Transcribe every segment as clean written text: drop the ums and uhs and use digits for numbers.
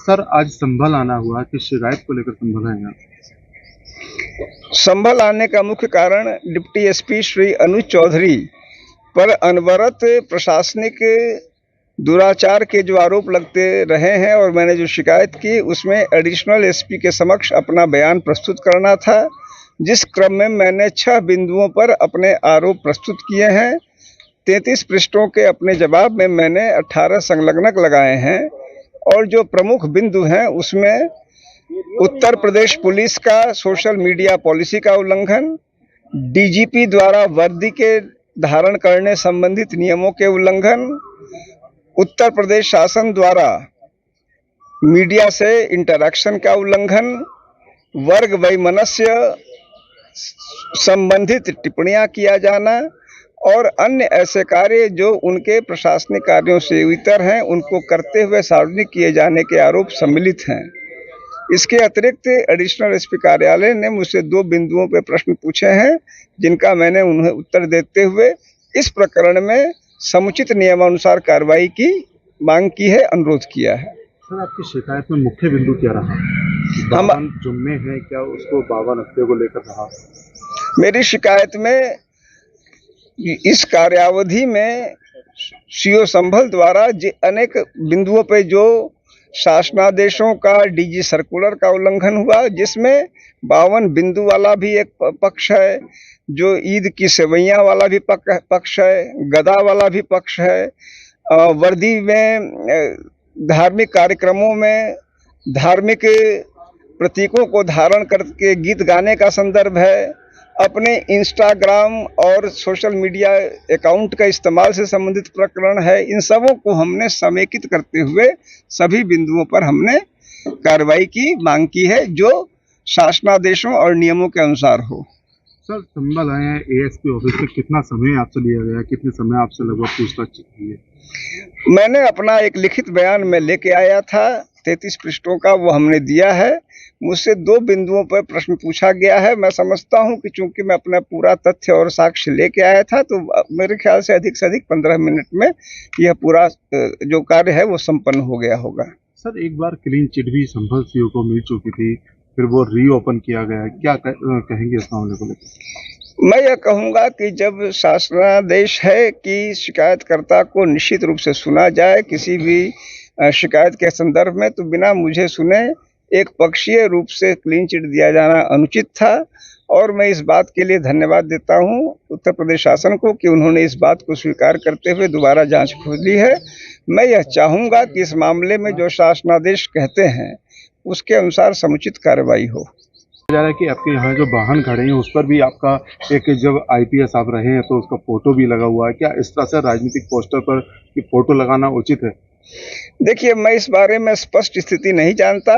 Sir, आज संभल आना हुआ, किस शिकायत को लेकर संभल आए आप? संभल आने का मुख्य कारण डिप्टी एसपी श्री अनुज चौधरी पर अनवरत प्रशासनिक दुराचार के जो आरोप लगते रहे हैं और मैंने जो शिकायत की उसमें एडिशनल एसपी के समक्ष अपना बयान प्रस्तुत करना था, जिस क्रम में मैंने 6 बिंदुओं पर अपने आरोप प्रस्तुत किए हैं। 33 पृष्ठों के अपने जवाब में मैंने 18 संलग्नक लगाए हैं और जो प्रमुख बिंदु हैं उसमें उत्तर प्रदेश पुलिस का सोशल मीडिया पॉलिसी का उल्लंघन, डीजीपी द्वारा वर्दी के धारण करने संबंधित नियमों के उल्लंघन, उत्तर प्रदेश शासन द्वारा मीडिया से इंटरैक्शन का उल्लंघन, वर्ग वैमनस्य संबंधित टिप्पणियां किया जाना और अन्य ऐसे कार्य जो उनके प्रशासनिक कार्यों से इतर हैं उनको करते हुए सार्वजनिक किए जाने के आरोप सम्मिलित हैं। इसके अतिरिक्त एडिशनल एसपी कार्यालय ने मुझसे 2 बिंदुओं पर प्रश्न पूछे हैं, जिनका मैंने उन्हें उत्तर देते हुए इस प्रकरण में समुचित नियमानुसार कार्रवाई की मांग की है, अनुरोध किया है। सर, आपकी शिकायत में मुख्य बिंदु क्या रहा? 52 जुम्मे हैं, क्या उसको 52 हफ्ते को लेकर रहा? मेरी शिकायत में इस कार्यावधि में सीओ संभल द्वारा अनेक बिंदुओं पे जो शासनादेशों का डीजी सर्कुलर का उल्लंघन हुआ, जिसमें 52 बिंदु वाला भी एक पक्ष है, जो ईद की सेवैयां वाला भी पक्ष है, गदा वाला भी पक्ष है, वर्दी में धार्मिक कार्यक्रमों में धार्मिक प्रतीकों को धारण करके गीत गाने का संदर्भ है, अपने इंस्टाग्राम और सोशल मीडिया अकाउंट का इस्तेमाल से संबंधित प्रकरण है। इन सबों को हमने समेकित करते हुए सभी बिंदुओं पर हमने कार्रवाई की मांग की है, जो शासनादेशों और नियमों के अनुसार हो। सर, संभल आए हैं एएसपी ऑफिस से, कितना समय आपसे लिया गया, कितने समय आपसे लगभग पूछताछ की है? मैंने अपना एक लिखित बयान में लेके आया था 33 पृष्ठों का, वो हमने दिया है। मुझसे 2 बिंदुओं पर प्रश्न पूछा गया है। मैं समझता हूं कि चूंकि मैं अपना पूरा तथ्य और साक्ष्य लेके आया था, तो मेरे ख्याल से अधिक 15 मिनट में यह पूरा जो कार्य है वो संपन्न हो गया होगा। सर, एक बार क्लीन चिट भी संभल सीओ को मिल चुकी थी, फिर वो रीओपन किया गया, क्या कहेंगे इस मामले को लेकर? मैं यह कहूंगा कि जब शासनादेश है कि शिकायतकर्ता को निश्चित रूप से सुना जाए किसी भी शिकायत के संदर्भ में, तो बिना मुझे सुने एक पक्षीय रूप से क्लीन चिट दिया जाना अनुचित था। और मैं इस बात के लिए धन्यवाद देता हूं उत्तर प्रदेश शासन को कि उन्होंने इस बात को स्वीकार करते हुए दोबारा जांच खोली है। मैं यह चाहूंगा कि इस मामले में जो शासनादेश कहते हैं उसके अनुसार समुचित कार्रवाई हो। जा रहा है कि आपके यहाँ जो वाहन खड़े हैं उस पर भी आपका एक, जब आईपीएस आप रहे हैं तो उसका फोटो भी लगा हुआ है, क्या इस तरह से राजनीतिक पोस्टर पर फोटो लगाना उचित है? देखिए, मैं इस बारे में स्पष्ट स्थिति नहीं जानता,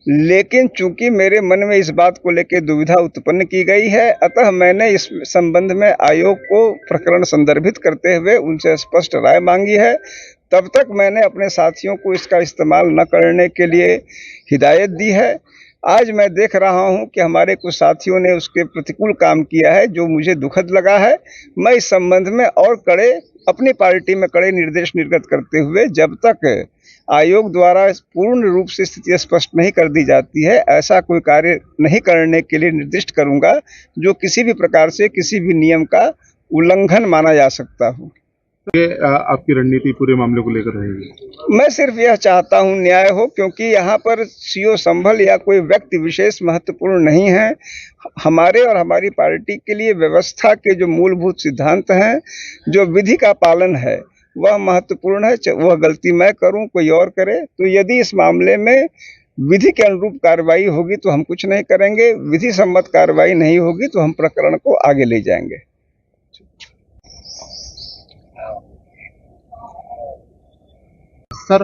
लेकिन चूंकि मेरे मन में इस बात को लेकर दुविधा उत्पन्न की गई है, अतः मैंने इस संबंध में आयोग को प्रकरण संदर्भित करते हुए उनसे स्पष्ट राय मांगी है। तब तक मैंने अपने साथियों को इसका इस्तेमाल न करने के लिए हिदायत दी है। आज मैं देख रहा हूं कि हमारे कुछ साथियों ने उसके प्रतिकूल काम किया है, जो मुझे दुखद लगा है। मैं इस संबंध में और अपनी पार्टी में कड़े निर्देश निर्गत करते हुए, जब तक आयोग द्वारा पूर्ण रूप से स्थिति स्पष्ट नहीं कर दी जाती है, ऐसा कोई कार्य नहीं करने के लिए निर्दिष्ट करूंगा जो किसी भी प्रकार से किसी भी नियम का उल्लंघन माना जा सकता हो। आपकी रणनीति पूरे मामले को लेकर रहेगी? मैं सिर्फ यह चाहता हूं न्याय हो, क्योंकि यहाँ पर सीओ संभल या कोई व्यक्ति विशेष महत्वपूर्ण नहीं है। हमारे और हमारी पार्टी के लिए व्यवस्था के जो मूलभूत सिद्धांत हैं, जो विधि का पालन है, वह महत्वपूर्ण है। वह गलती मैं करूं, कोई और करे, तो यदि इस मामले में विधि के अनुरूप कार्रवाई होगी तो हम कुछ नहीं करेंगे, विधि सम्मत कार्रवाई नहीं होगी तो हम प्रकरण को आगे ले जाएंगे। सर,